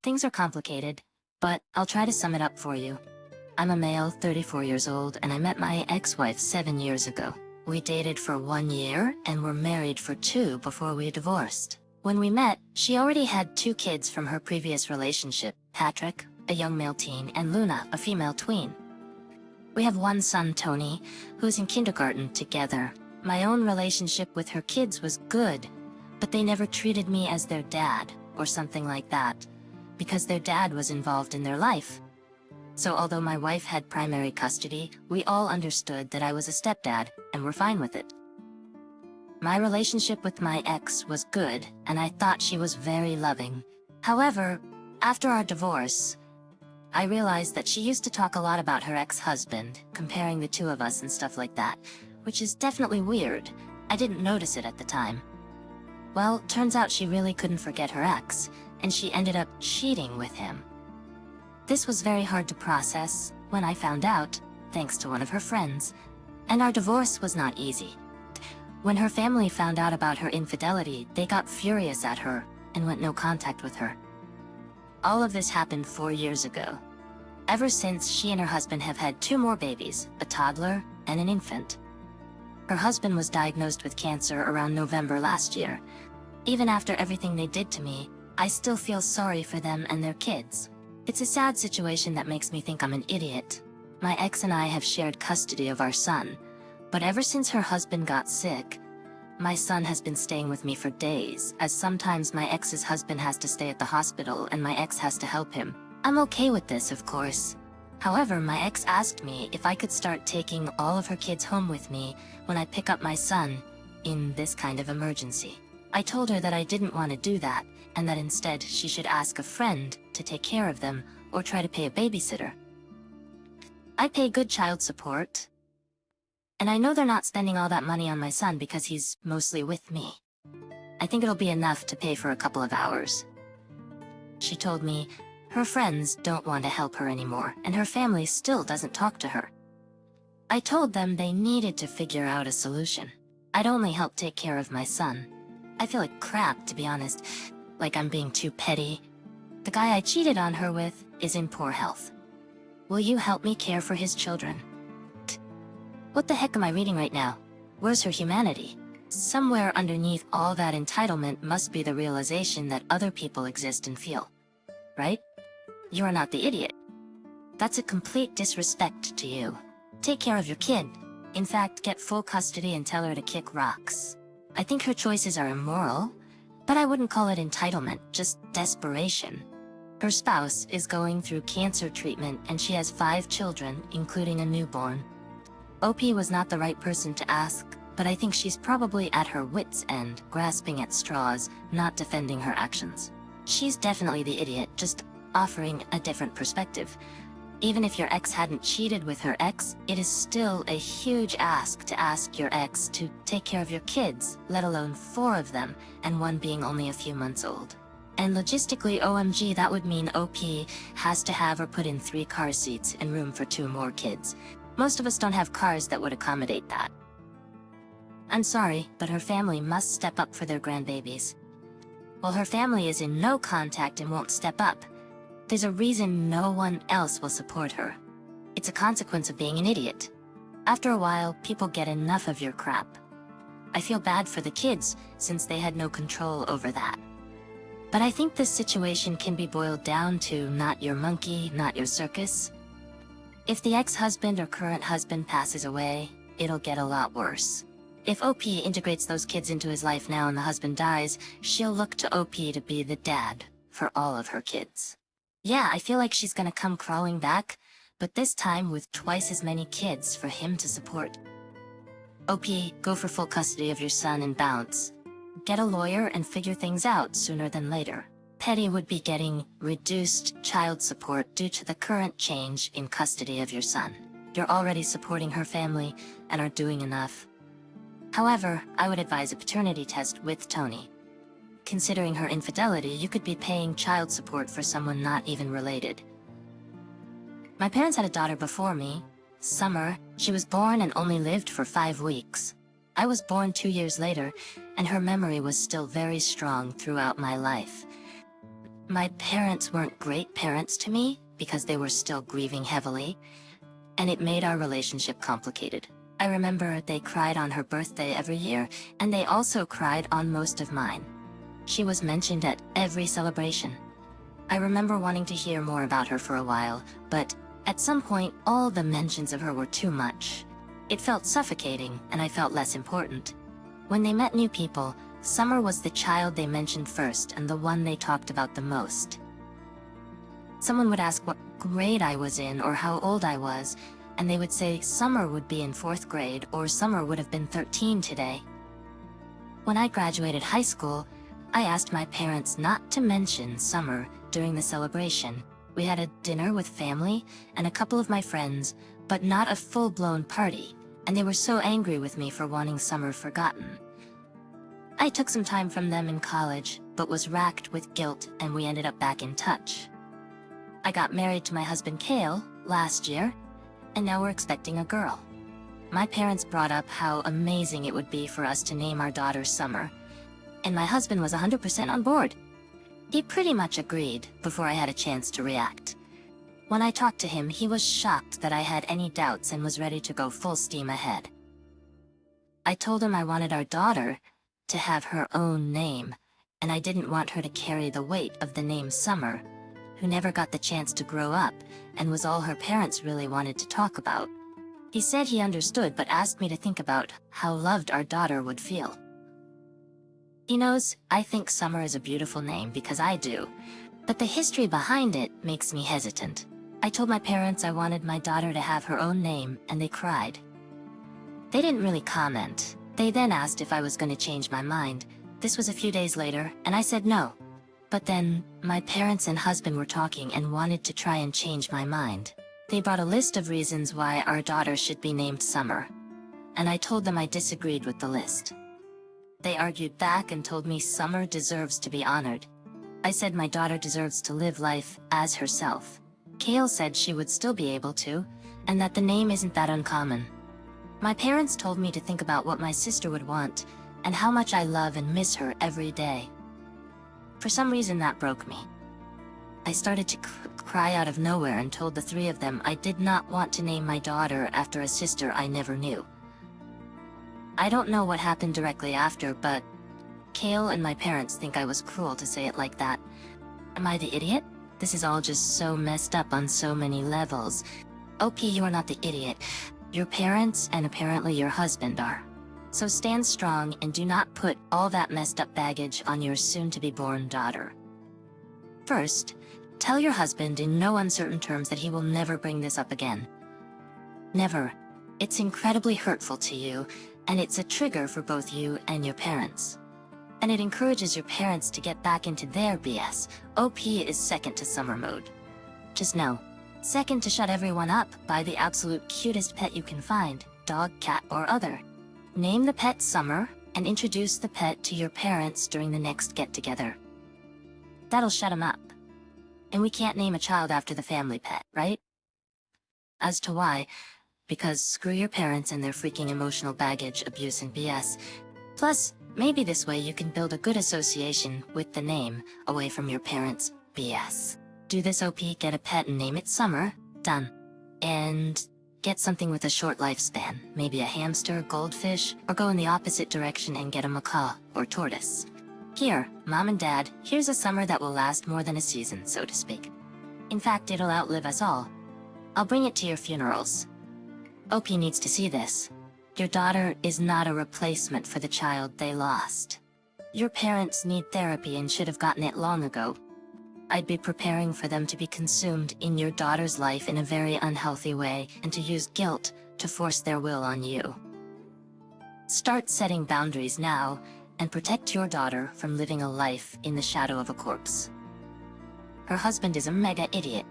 Things are complicated, but I'll try to sum it up for you. I'm a male, 34 years old, and I met my ex-wife 7 years ago. We dated for 1 year and were married for 2 before we divorced. When we met, she already had 2 kids from her previous relationship, Patrick, a young male teen, and Luna, a female tween. We have 1 son, Tony, who's in kindergarten together. My own relationship with her kids was good, but they never treated me as their dad, or something like that, because their dad was involved in their life. So although my wife had primary custody, we all understood that I was a stepdad, and were fine with it. My relationship with my ex was good, and I thought she was very loving. However, after our divorce, I realized that she used to talk a lot about her ex-husband, comparing the 2 of us and stuff like that, which is definitely weird. I didn't notice it at the time. Well, turns out she really couldn't forget her ex, and she ended up cheating with him. This was very hard to process when I found out, thanks to one of her friends, and our divorce was not easy. When her family found out about her infidelity, they got furious at her and went no contact with her. All of this happened 4 years ago. Ever since, she and her husband have had 2 more babies, a toddler and an infant. Her husband was diagnosed with cancer around November last year. Even after everything they did to me, I still feel sorry for them and their kids. It's a sad situation that makes me think I'm an idiot. My ex and I have shared custody of our son, but ever since her husband got sick, my son has been staying with me for days, as sometimes my ex's husband has to stay at the hospital and my ex has to help him. I'm okay with this, of course. However, my ex asked me if I could start taking all of her kids home with me when I pick up my son in this kind of emergency. I told her that I didn't want to do that, and that instead she should ask a friend to take care of them or try to pay a babysitter. I pay good child support, and I know they're not spending all that money on my son because he's mostly with me. I think it'll be enough to pay for a couple of hours. She told me her friends don't want to help her anymore, and her family still doesn't talk to her. I told them they needed to figure out a solution. I'd only help take care of my son. I feel like crap, to be honest, like I'm being too petty. The guy I cheated on her with is in poor health. Will you help me care for his children? What the heck am I reading right now? Where's her humanity? Somewhere underneath all that entitlement must be the realization that other people exist and feel. Right? You are not the idiot. That's a complete disrespect to you. Take care of your kid. In fact, get full custody and tell her to kick rocks. I think her choices are immoral, but I wouldn't call it entitlement, just desperation. Her spouse is going through cancer treatment and she has 5 children, including a newborn. OP was not the right person to ask, but I think she's probably at her wit's end, grasping at straws, not defending her actions. She's definitely the idiot, just offering a different perspective. Even if your ex hadn't cheated with her ex, it is still a huge ask to ask your ex to take care of your kids, let alone 4 of them, and 1 being only a few months old. And logistically, OMG, that would mean OP has to have or put in 3 car seats and room for 2 more kids. Most of us don't have cars that would accommodate that. I'm sorry, but her family must step up for their grandbabies. While her family is in no contact and won't step up, there's a reason no one else will support her. It's a consequence of being an idiot. After a while, people get enough of your crap. I feel bad for the kids, since they had no control over that. But I think this situation can be boiled down to not your monkey, not your circus. If the ex-husband or current husband passes away, it'll get a lot worse. If OP integrates those kids into his life now and the husband dies, she'll look to OP to be the dad for all of her kids. Yeah, I feel like she's gonna come crawling back, but this time with twice as many kids for him to support. OP, go for full custody of your son and bounce. Get a lawyer and figure things out sooner than later. Petty would be getting reduced child support due to the current change in custody of your son. You're already supporting her family and are doing enough. However, I would advise a paternity test with Tony. Considering her infidelity, you could be paying child support for someone not even related. My parents had a daughter before me, Summer. She was born and only lived for 5 weeks. I was born 2 years later, and her memory was still very strong throughout my life. My parents weren't great parents to me because they were still grieving heavily, and it made our relationship complicated. I remember they cried on her birthday every year, and they also cried on most of mine. She was mentioned at every celebration. I remember wanting to hear more about her for a while, but at some point, all the mentions of her were too much. It felt suffocating, and I felt less important. When they met new people, Summer was the child they mentioned first and the one they talked about the most. Someone would ask what grade I was in or how old I was, and they would say Summer would be in 4th grade or Summer would have been 13 today. When I graduated high school, I asked my parents not to mention Summer during the celebration. We had a dinner with family and a couple of my friends, but not a full-blown party, and they were so angry with me for wanting Summer forgotten. I took some time from them in college, but was racked with guilt, and we ended up back in touch. I got married to my husband Kale last year, and now we're expecting a girl. My parents brought up how amazing it would be for us to name our daughter Summer, and my husband was 100% on board. He pretty much agreed before I had a chance to react. When I talked to him, he was shocked that I had any doubts and was ready to go full steam ahead. I told him I wanted our daughter to have her own name, and I didn't want her to carry the weight of the name Summer, who never got the chance to grow up and was all her parents really wanted to talk about. He said he understood but asked me to think about how loved our daughter would feel. He knows I think Summer is a beautiful name because I do, but the history behind it makes me hesitant. I told my parents I wanted my daughter to have her own name, and they cried. They didn't really comment. They then asked if I was going to change my mind. This was a few days later, and I said no. But then, my parents and husband were talking and wanted to try and change my mind. They brought a list of reasons why our daughter should be named Summer, and I told them I disagreed with the list. They argued back and told me Summer deserves to be honored. I said my daughter deserves to live life as herself. Kale said she would still be able to, and that the name isn't that uncommon. My parents told me to think about what my sister would want, and how much I love and miss her every day. For some reason that broke me. I started to cry out of nowhere and told the three of them I did not want to name my daughter after a sister I never knew. I don't know what happened directly after, but Kale and my parents think I was cruel to say it like that. Am I the idiot? This is all just so messed up on so many levels. OP, you are not the idiot. Your parents and apparently your husband are. So stand strong and do not put all that messed up baggage on your soon-to-be-born daughter. First, tell your husband in no uncertain terms that he will never bring this up again. Never. It's incredibly hurtful to you, and it's a trigger for both you and your parents. And it encourages your parents to get back into their BS. OP is second to Summer mode. Just know. Second to shut everyone up, buy the absolute cutest pet you can find, dog, cat, or other. Name the pet Summer, and introduce the pet to your parents during the next get-together. That'll shut them up. And we can't name a child after the family pet, right? As to why, because screw your parents and their freaking emotional baggage, abuse, and BS. Plus, maybe this way you can build a good association with the name, away from your parents' BS. Do this OP, get a pet and name it Summer, done. And get something with a short lifespan, maybe a hamster, goldfish, or go in the opposite direction and get a macaw, or tortoise. Here, Mom and Dad, here's a summer that will last more than a season, so to speak. In fact, it'll outlive us all. I'll bring it to your funerals. OP needs to see this. Your daughter is not a replacement for the child they lost. Your parents need therapy and should have gotten it long ago. I'd be preparing for them to be consumed in your daughter's life in a very unhealthy way and to use guilt to force their will on you. Start setting boundaries now and protect your daughter from living a life in the shadow of a corpse. Her husband is a mega idiot.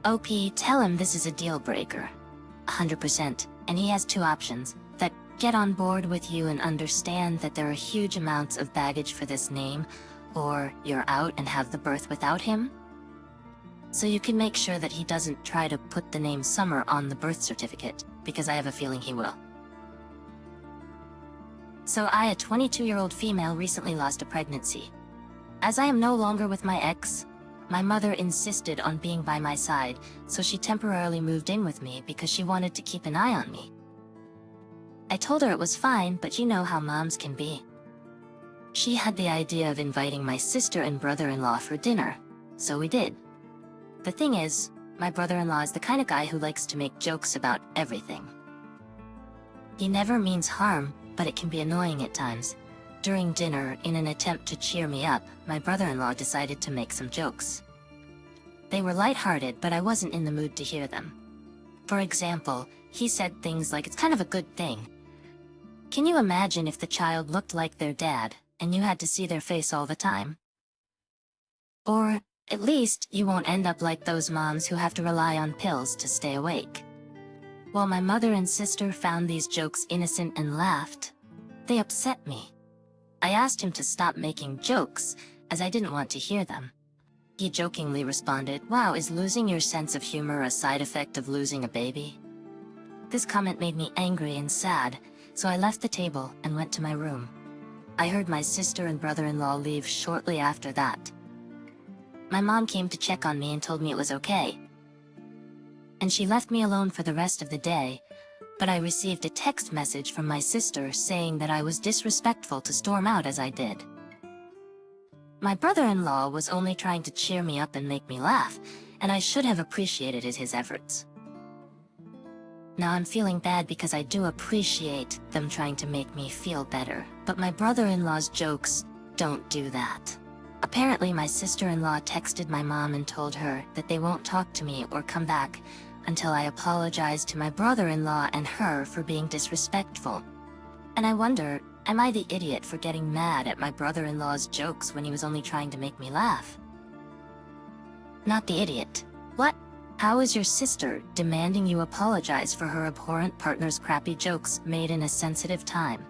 OP, tell him this is a deal breaker. 100%, and he has two options. That get on board with you and understand that there are huge amounts of baggage for this name, or you're out and have the birth without him. So you can make sure that he doesn't try to put the name Summer on the birth certificate, because I have a feeling he will. So I, a 22-year-old female, recently lost a pregnancy. As I am no longer with my ex, My mother insisted on being by my side, so she temporarily moved in with me because she wanted to keep an eye on me. I told her it was fine, but you know how moms can be. She had the idea of inviting my sister and brother-in-law for dinner, so we did. The thing is, my brother-in-law is the kind of guy who likes to make jokes about everything. He never means harm, but it can be annoying at times. During dinner, in an attempt to cheer me up, my brother-in-law decided to make some jokes. They were lighthearted, but I wasn't in the mood to hear them. For example, he said things like, "It's kind of a good thing. Can you imagine if the child looked like their dad, and you had to see their face all the time? Or, at least, you won't end up like those moms who have to rely on pills to stay awake." While my mother and sister found these jokes innocent and laughed, they upset me. I asked him to stop making jokes, as I didn't want to hear them. He jokingly responded, "Wow, is losing your sense of humor a side effect of losing a baby?" This comment made me angry and sad, so I left the table and went to my room. I heard my sister and brother-in-law leave shortly after that. My mom came to check on me and told me it was okay. And she left me alone for the rest of the day, but I received a text message from my sister saying that I was disrespectful to storm out as I did. My brother-in-law was only trying to cheer me up and make me laugh, and I should have appreciated his efforts. Now I'm feeling bad because I do appreciate them trying to make me feel better, but my brother-in-law's jokes don't do that. Apparently my sister-in-law texted my mom and told her that they won't talk to me or come back until I apologize to my brother-in-law and her for being disrespectful. And I wonder, am I the idiot for getting mad at my brother-in-law's jokes when he was only trying to make me laugh? Not the idiot. What? How is your sister demanding you apologize for her abhorrent partner's crappy jokes made in a sensitive time?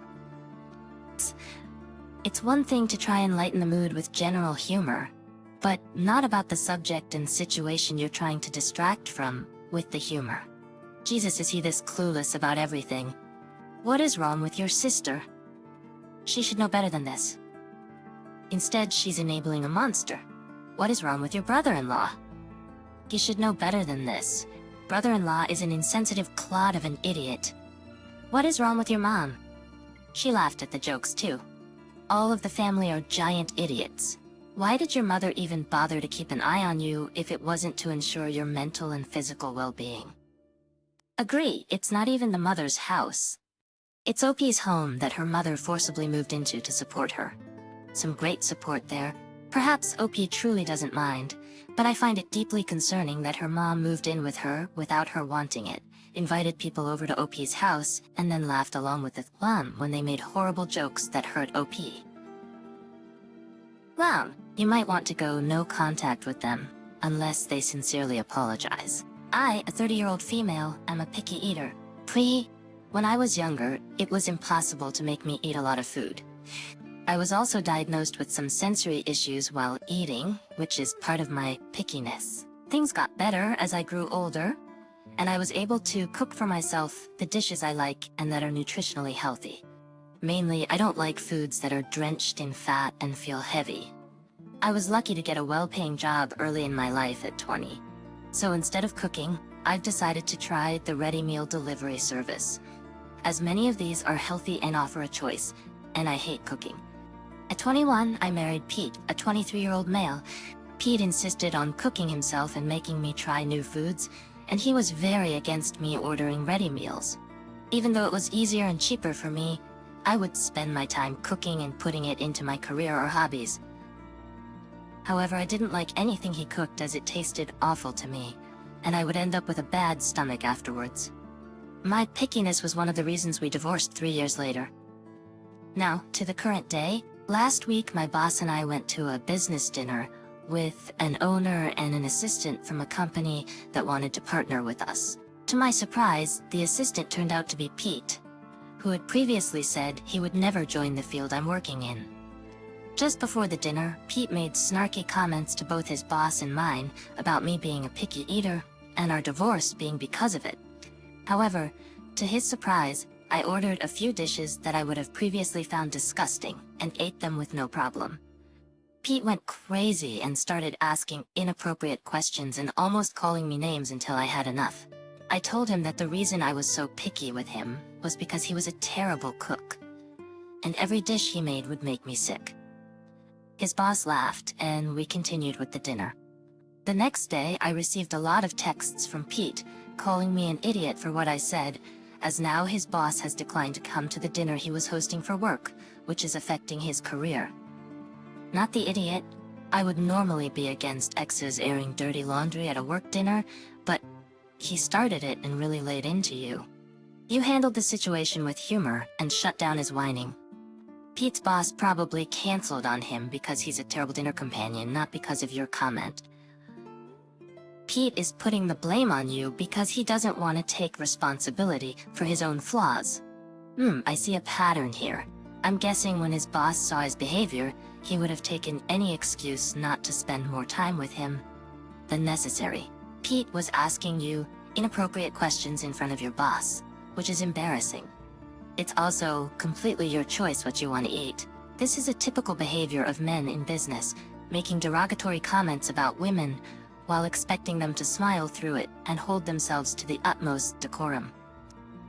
It's one thing to try and lighten the mood with general humor, but not about the subject and situation you're trying to distract from with the humor. Jesus, is he this clueless about everything? What is wrong with your sister? She should know better than this. Instead, she's enabling a monster. What is wrong with your brother-in-law? He should know better than this. Brother-in-law is an insensitive clod of an idiot. What is wrong with your mom? She laughed at the jokes too. All of the family are giant idiots. Why did your mother even bother to keep an eye on you if it wasn't to ensure your mental and physical well-being? Agree, it's not even the mother's house. It's OP's home that her mother forcibly moved into to support her. Some great support there. Perhaps OP truly doesn't mind, but I find it deeply concerning that her mom moved in with her without her wanting it, invited people over to OP's house, and then laughed along with the mom when they made horrible jokes that hurt OP. Well, you might want to go no contact with them, unless they sincerely apologize. I, a 30-year-old female, am a picky eater. When I was younger, it was impossible to make me eat a lot of food. I was also diagnosed with some sensory issues while eating, which is part of my pickiness. Things got better as I grew older, and I was able to cook for myself the dishes I like and that are nutritionally healthy. Mainly, I don't like foods that are drenched in fat and feel heavy. I was lucky to get a well-paying job early in my life at 20. So instead of cooking, I've decided to try the ready meal delivery service. As many of these are healthy and offer a choice, and I hate cooking. At 21, I married Pete, a 23-year-old male. Pete insisted on cooking himself and making me try new foods, and he was very against me ordering ready meals. Even though it was easier and cheaper for me, I would spend my time cooking and putting it into my career or hobbies. However, I didn't like anything he cooked as it tasted awful to me, and I would end up with a bad stomach afterwards. My pickiness was one of the reasons we divorced 3 years later. Now, to the current day. Last week, my boss and I went to a business dinner with an owner and an assistant from a company that wanted to partner with us. To my surprise, the assistant turned out to be Pete, who had previously said he would never join the field I'm working in. Just before the dinner, Pete made snarky comments to both his boss and mine about me being a picky eater and our divorce being because of it. However, to his surprise, I ordered a few dishes that I would have previously found disgusting and ate them with no problem. Pete went crazy and started asking inappropriate questions and almost calling me names until I had enough. I told him that the reason I was so picky with him was because he was a terrible cook, and every dish he made would make me sick. His boss laughed, and we continued with the dinner. The next day, I received a lot of texts from Pete, calling me an idiot for what I said, as now his boss has declined to come to the dinner he was hosting for work, which is affecting his career. Not the idiot. I would normally be against exes airing dirty laundry at a work dinner, but he started it and really laid into you. You handled the situation with humor and shut down his whining. Pete's boss probably canceled on him because he's a terrible dinner companion, not because of your comment. Pete is putting the blame on you because he doesn't want to take responsibility for his own flaws. I see a pattern here. I'm guessing when his boss saw his behavior, he would have taken any excuse not to spend more time with him than necessary. Pete was asking you inappropriate questions in front of your boss, which is embarrassing. It's also completely your choice what you want to eat. This is a typical behavior of men in business, making derogatory comments about women while expecting them to smile through it and hold themselves to the utmost decorum.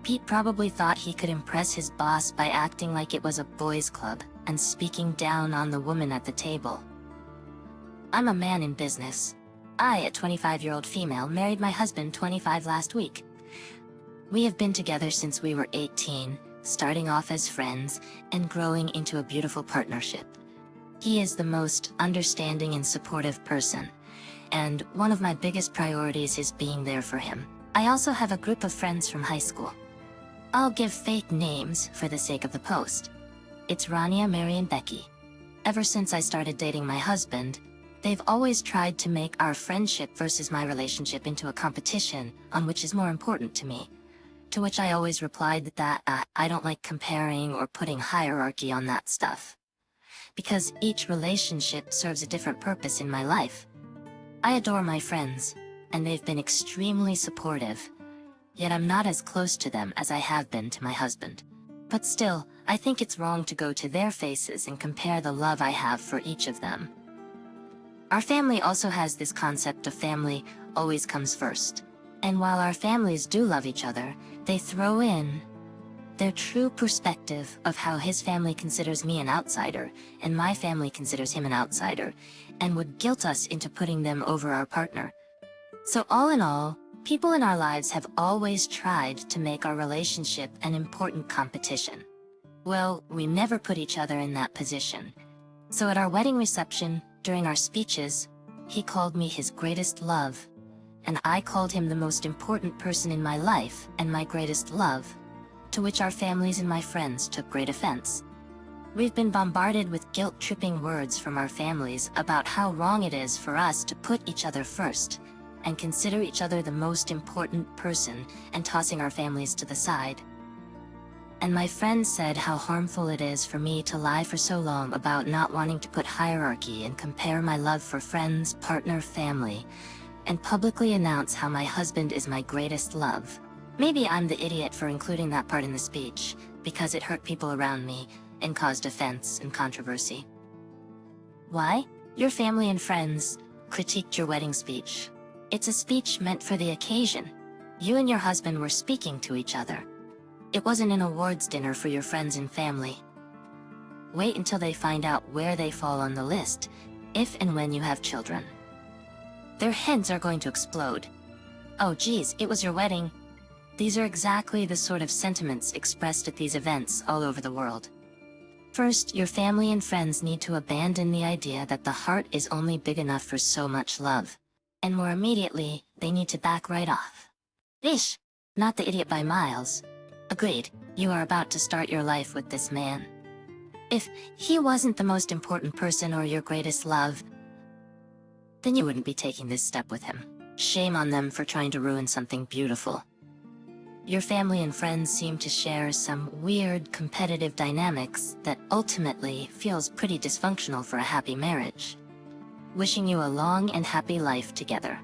Pete probably thought he could impress his boss by acting like it was a boys' club and speaking down on the woman at the table. I'm a man in business. I, a 25-year-old female, married my husband 25 last week. We have been together since we were 18, starting off as friends and growing into a beautiful partnership. He is the most understanding and supportive person, and one of my biggest priorities is being there for him. I also have a group of friends from high school. I'll give fake names for the sake of the post. It's Rania, Mary, and Becky. Ever since I started dating my husband, they've always tried to make our friendship versus my relationship into a competition on which is more important to me. To which I always replied that I don't like comparing or putting hierarchy on that stuff. Because each relationship serves a different purpose in my life. I adore my friends, and they've been extremely supportive. Yet I'm not as close to them as I have been to my husband. But still, I think it's wrong to go to their faces and compare the love I have for each of them. Our family also has this concept of family always comes first. And while our families do love each other, they throw in their true perspective of how his family considers me an outsider, and my family considers him an outsider, and would guilt us into putting them over our partner. So all in all, people in our lives have always tried to make our relationship an important competition. Well, we never put each other in that position. So at our wedding reception, during our speeches, he called me his greatest love, and I called him the most important person in my life and my greatest love, to which our families and my friends took great offense. We've been bombarded with guilt-tripping words from our families about how wrong it is for us to put each other first, and consider each other the most important person, and tossing our families to the side. And my friends said how harmful it is for me to lie for so long about not wanting to put hierarchy and compare my love for friends, partner, family, and publicly announce how my husband is my greatest love. Maybe I'm the idiot for including that part in the speech, because it hurt people around me and caused offense and controversy. Why? Your family and friends critiqued your wedding speech. It's a speech meant for the occasion. You and your husband were speaking to each other. It wasn't an awards dinner for your friends and family. Wait until they find out where they fall on the list, if and when you have children. Their heads are going to explode. Oh geez, it was your wedding. These are exactly the sort of sentiments expressed at these events all over the world. First, your family and friends need to abandon the idea that the heart is only big enough for so much love. And more immediately, they need to back right off. Ish! Not the idiot by miles. Agreed, you are about to start your life with this man. If he wasn't the most important person or your greatest love, then you wouldn't be taking this step with him. Shame on them for trying to ruin something beautiful. Your family and friends seem to share some weird competitive dynamics that ultimately feels pretty dysfunctional for a happy marriage. Wishing you a long and happy life together.